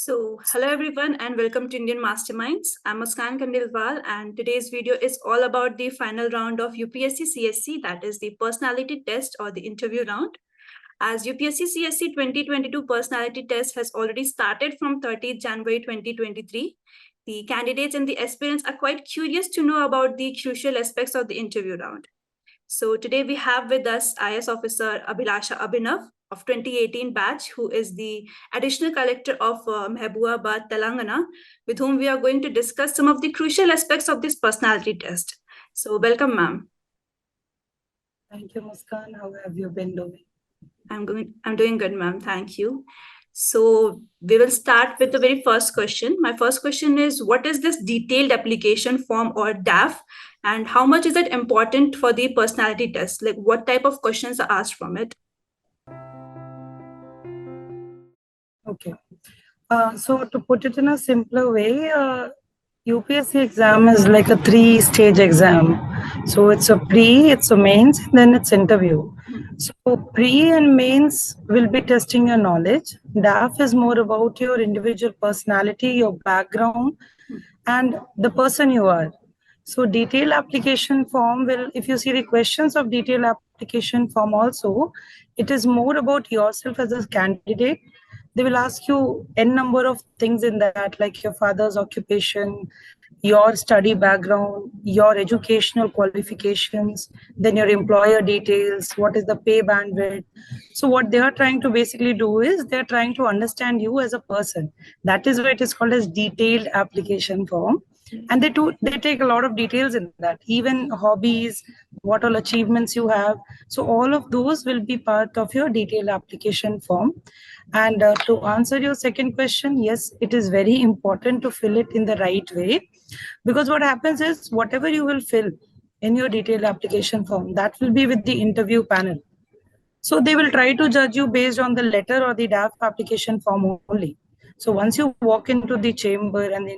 Hello everyone and welcome to Indian Masterminds. I'm Muskan Kandilwal and today's video is all about the final round of UPSC CSE, that is the personality test or the interview round. As UPSC CSE 2022 personality test has already started from 30th January 2023, the candidates and the aspirants are quite curious to know about the crucial aspects of the interview round. So today we have with us IAS officer Abhilasha Abhinav of 2018 batch, who is the additional collector of Mehboobabaad, Telangana, with whom we are going to discuss some of the crucial aspects of this personality test. So welcome, ma'am. Thank you, Muskan. How have you been doing? I'm doing good, ma'am. Thank you. So we will start with the very first question. My first question is, what is this detailed application form or DAF, and how much is it important for the personality test? Like, what type of questions are asked from it? Okay. So to put it in a simpler way, UPSC exam is like a 3-stage exam. So it's a pre, it's a mains, then it's interview. So pre and mains will be testing your knowledge. DAF is more about your individual personality, your background, and the person you are. So detailed application form will, if you see the questions of detailed application form also, it is more about yourself as a candidate. They will ask you n number of things in that, like your father's occupation, your study background, your educational qualifications, then your employer details, what is the pay bandwidth. So what they are trying to basically do is they're trying to understand you as a person. That is why it is called as detailed application form. And they take a lot of details in that, even hobbies, what all achievements you have. So all of those will be part of your detailed application form. And to answer your second question, yes, it is very important to fill it in the right way, because what happens is whatever you will fill in your detailed application form, that will be with the interview panel. So they will try to judge you based on the letter or the DAF application form only. So once you walk into the chamber and the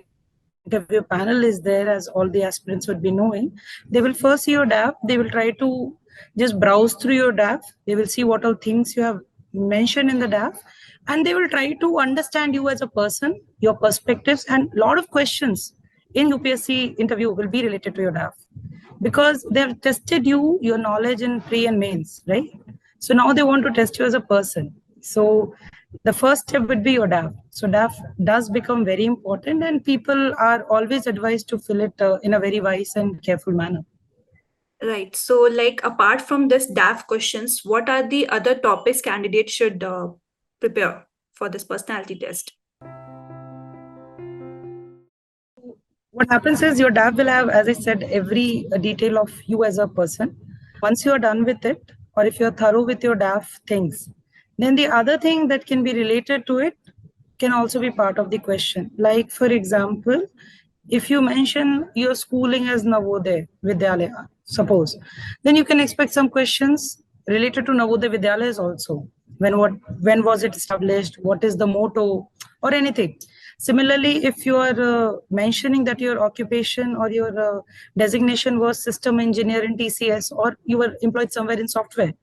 interview panel is there, as all the aspirants would be knowing, they will first see your DAF. They will try to just browse through your DAF. They will see what all things you have mentioned in the DAF, and they will try to understand you as a person, your perspectives, and a lot of questions in UPSC interview will be related to your DAF, because they've tested you, your knowledge in pre and mains, right? So now they want to test you as a person. So the first step would be your DAF. So DAF does become very important, and people are always advised to fill it in a very wise and careful manner. Right. So, like, apart from this DAF questions, what are the other topics candidates should prepare for this personality test? What happens is your DAF will have, as I said, every detail of you as a person. Once you're done with it, or if you're thorough with your DAF things, then the other thing that can be related to it can also be part of the question. Like, for example, if you mention your schooling as Navodaya Vidyalaya, suppose, then you can expect some questions related to Navodaya Vidyalayas also. When was it established? What is the motto, or anything? Similarly, if you are mentioning that your occupation or your designation was system engineer in TCS, or you were employed somewhere in software,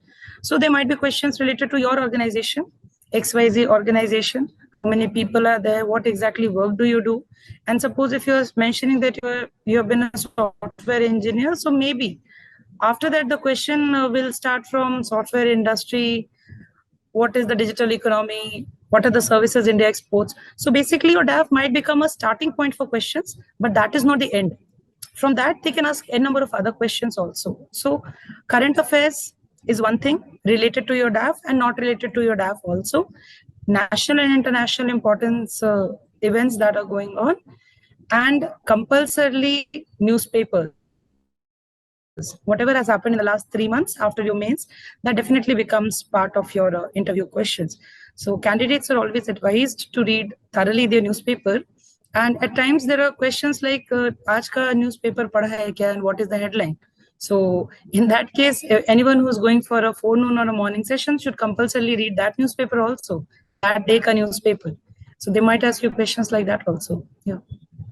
so there might be questions related to your organization, XYZ organization. How many people are there? What exactly work do you do? And suppose if you're mentioning that you have been a software engineer, so maybe after that the question will start from software industry. What is the digital economy? What are the services India exports? So basically your DAF might become a starting point for questions, but that is not the end. From that, they can ask a number of other questions also. So current affairs is one thing related to your DAF and not related to your DAF also. National and international importance events that are going on, and compulsorily newspapers. Whatever has happened in the last 3 months after your mains, that definitely becomes part of your interview questions. So candidates are always advised to read thoroughly their newspaper. And at times there are questions like, "Aaj ka newspaper padha hai kya?" and what is the headline? So in that case, anyone who's going for a forenoon or a morning session should compulsorily read that newspaper also, that day ka newspaper. So they might ask you questions like that also. Yeah.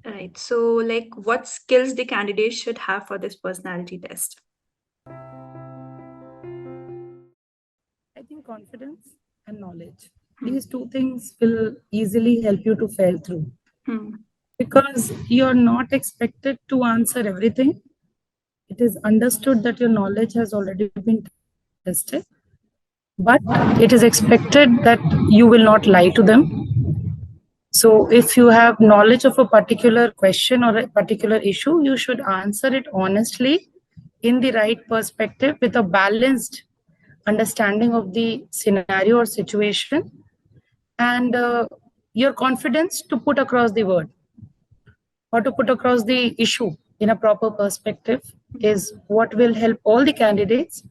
Right. So, like, what skills the candidate should have for this personality test? I think confidence and knowledge. These two things will easily help you to fare through. Hmm. Because you're not expected to answer everything. It is understood that your knowledge has already been tested, but it is expected that you will not lie to them. So if you have knowledge of a particular question or a particular issue, you should answer it honestly in the right perspective with a balanced understanding of the scenario or situation, and your confidence to put across the word or to put across the issue in a proper perspective is what will help all the candidates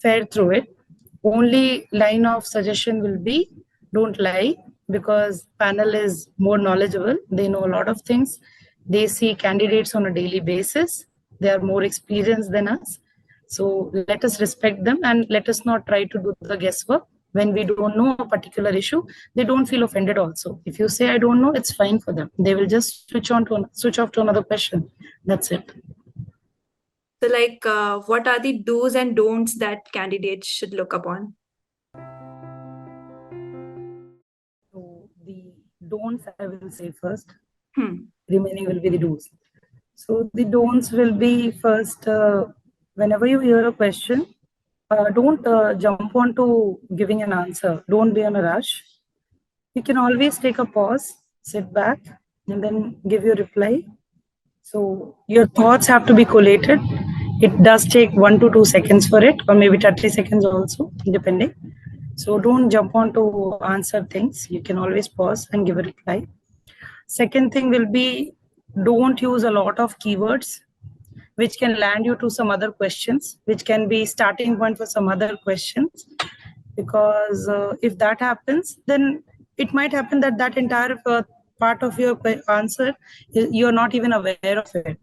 fare through it. Only line of suggestion will be don't lie, because panel is more knowledgeable. They know a lot of things. They see candidates on a daily basis. They are more experienced than us. So let us respect them and let us not try to do the guesswork. When we don't know a particular issue, they don't feel offended also. If you say I don't know, it's fine for them. They will just switch off to another question. That's it. So, what are the do's and don'ts that candidates should look upon? So the don'ts I will say first. Hmm. Remaining will be the do's. So the don'ts will be first, whenever you hear a question, don't jump on to giving an answer. Don't be in a rush. You can always take a pause, sit back, and then give your reply. So your thoughts have to be collated. It does take 1 to 2 seconds for it, or maybe 30 seconds also, depending. So don't jump on to answer things. You can always pause and give a reply. Second thing will be, don't use a lot of keywords which can land you to some other questions, which can be starting point for some other questions. Because if that happens, then it might happen that that entire part of your answer, you're not even aware of it.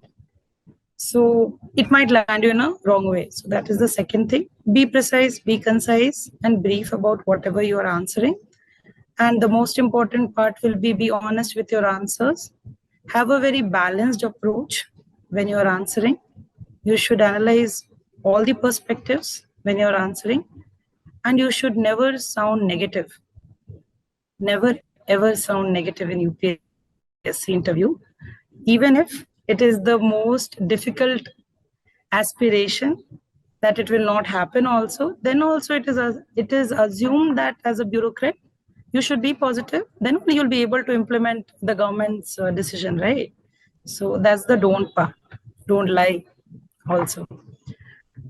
So it might land you in a wrong way. So that is the second thing. Be precise, be concise, and brief about whatever you are answering. And the most important part will be honest with your answers. Have a very balanced approach when you are answering. You should analyze all the perspectives when you're answering, and you should never sound negative. Never ever sound negative in UPSC interview, even if it is the most difficult aspiration that it will not happen also. Then also it is assumed that as a bureaucrat you should be positive, then only you'll be able to implement the government's decision, right? So that's the don't part. Don't lie also.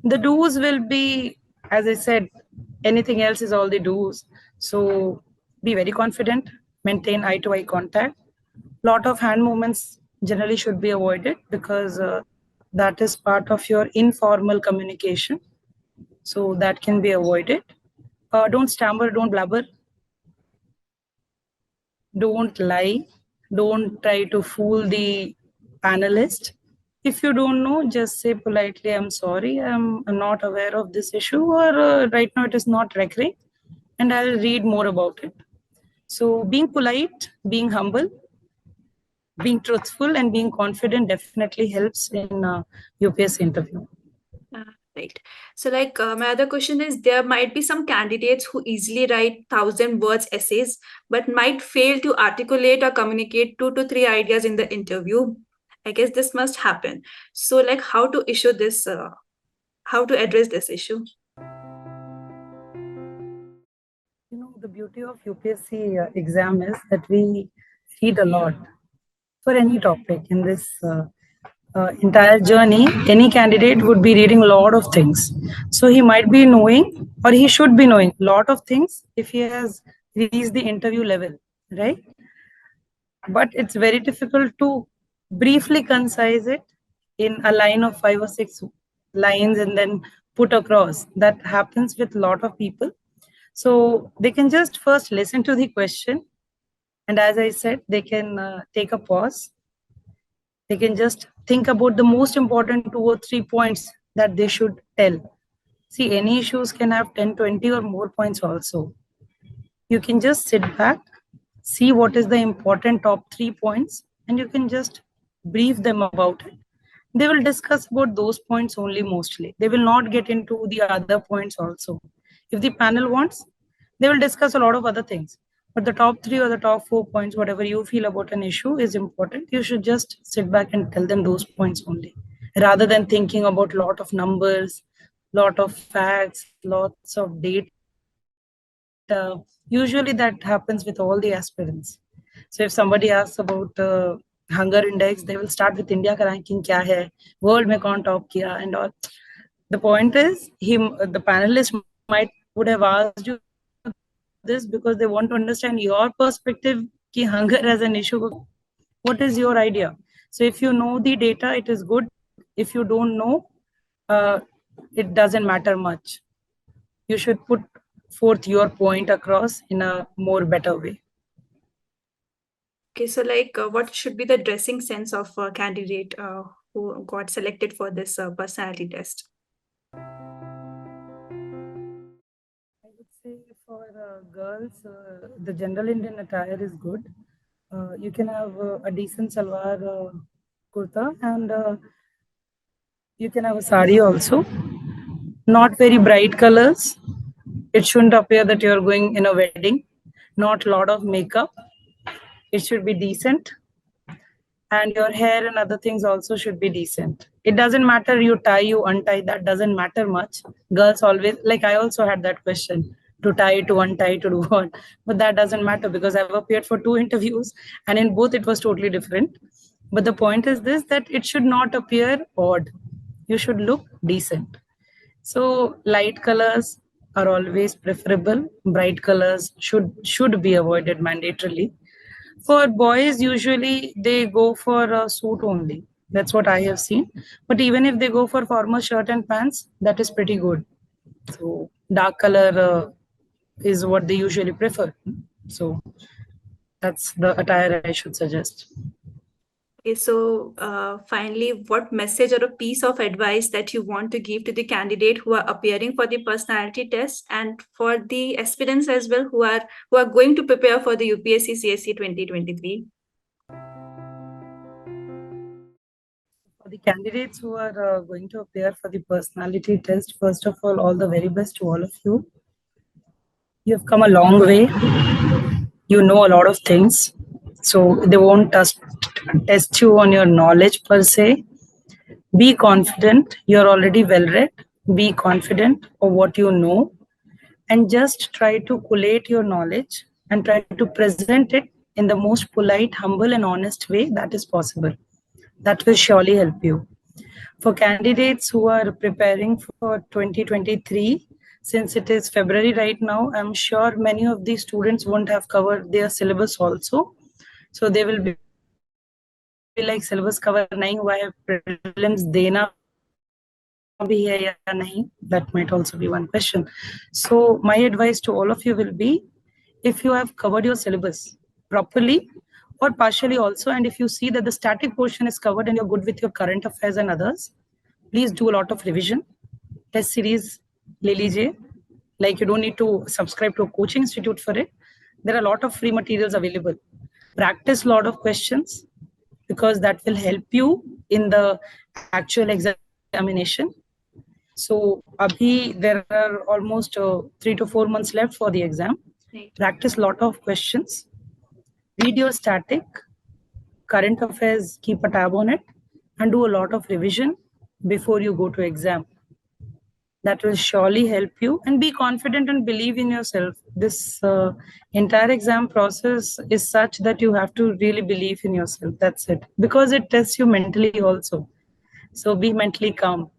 The do's will be, as I said, anything else is all the do's. So be very confident, maintain eye to eye contact. Lot of hand movements generally should be avoided, because that is part of your informal communication. So that can be avoided. Don't stammer, don't blabber, don't lie, don't try to fool the panelist. If you don't know, just say politely, I'm sorry, I'm not aware of this issue, or right now it is not recurring, and I'll read more about it. So being polite, being humble, being truthful, and being confident definitely helps in UPSC interview. Right. So, my other question is, there might be some candidates who easily write 1,000 words essays, but might fail to articulate or communicate 2 to 3 ideas in the interview. I guess this must happen. So, how to issue this, how to address this issue? You know, the beauty of UPSC exam is that we read a lot for any topic in this entire journey. Any candidate would be reading a lot of things, so he might be knowing, or he should be knowing a lot of things if he has reached the interview level, right? But it's very difficult to briefly concise it in a line of 5 or 6 lines and then put across. That happens with a lot of people. So they can just first listen to the question, and as I said, they can take a pause. They can just think about the most important 2 or 3 points that they should tell. See, any issues can have 10, 20 or more points also. You can just sit back, see what is the important top 3 points, and you can just brief them about it. They will discuss about those points only mostly. They will not get into the other points also. If the panel wants, They will discuss a lot of other things. But the top 3 or the top 4 points, whatever you feel about an issue is important. You should just sit back and tell them those points only, rather than thinking about lot of numbers, lot of facts, lots of data. Usually that happens with all the aspirants. So if somebody asks about hunger index, they will start with India ka ranking kya hai, world mein kaun top kiya and all. The point is, the panelist might would have asked you this because they want to understand your perspective ki hunger as an issue ko what is your idea. So if you know the data, it is good. If you don't know, it doesn't matter much. You should put forth your point across in a more better way. Okay, so like what should be the dressing sense of a candidate who got selected for this personality test? I would say for girls, the general Indian attire is good. You can have a decent salwar kurta, and you can have a sari also. Not very bright colors. It shouldn't appear that you're going in a wedding. Not a lot of makeup. It should be decent. And your hair and other things also should be decent. It doesn't matter you tie, you untie, that doesn't matter much. Girls always, like I also had that question, to tie, to untie, to do what. But that doesn't matter because I've appeared for 2 interviews and in both it was totally different. But the point is this, that it should not appear odd. You should look decent. So light colors are always preferable. Bright colors should be avoided mandatorily. For boys, usually they go for a suit only. That's what I have seen. But even if they go for formal shirt and pants, that is pretty good. So dark color is what they usually prefer. So that's the attire I should suggest. Okay, so finally, what message or a piece of advice that you want to give to the candidate who are appearing for the personality test and for the aspirants as well who are going to prepare for the UPSC CSE 2023? For the candidates who are going to appear for the personality test, first of all the very best to all of you. You have come a long way. You know a lot of things. So they won't test you on your knowledge per se. Be confident. You're already well read. Be confident of what you know and just try to collate your knowledge and try to present it in the most polite, humble, and honest way that is possible. That will surely help you. For candidates who are preparing for 2023, since it is February right now, I'm sure many of these students won't have covered their syllabus also. So they will be like, syllabus cover nahi hua hai, prelims dena bhi hai ya nahi. That might also be one question. So my advice to all of you will be, if you have covered your syllabus properly or partially also, and if you see that the static portion is covered and you're good with your current affairs and others, please do a lot of revision. Test series le lijiye. Like you don't need to subscribe to a coaching institute for it. There are a lot of free materials available. Practice a lot of questions because that will help you in the actual examination. So abhi there are almost 3 to 4 months left for the exam. Practice lot of questions. Read your static, current affairs, keep a tab on it, and do a lot of revision before you go to exam. That will surely help you, and be confident and believe in yourself. This entire exam process is such that you have to really believe in yourself. That's it, because it tests you mentally also. So be mentally calm.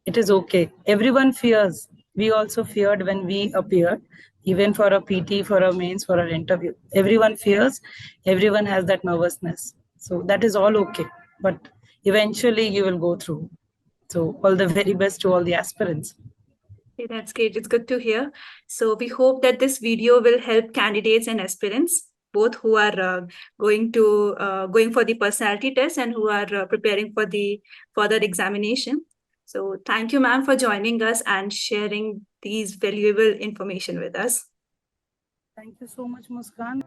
It is okay. Everyone fears. We also feared when we appeared, even for a PT, for a mains, for an interview. Everyone fears. Everyone has that nervousness. So that is all okay. But eventually you will go through. So all the very best to all the aspirants. Okay, that's great. It's good to hear. So we hope that this video will help candidates and aspirants, both who are going for the personality test and who are preparing for the further examination. So thank you, ma'am, for joining us and sharing these valuable information with us. Thank you so much, Muskan.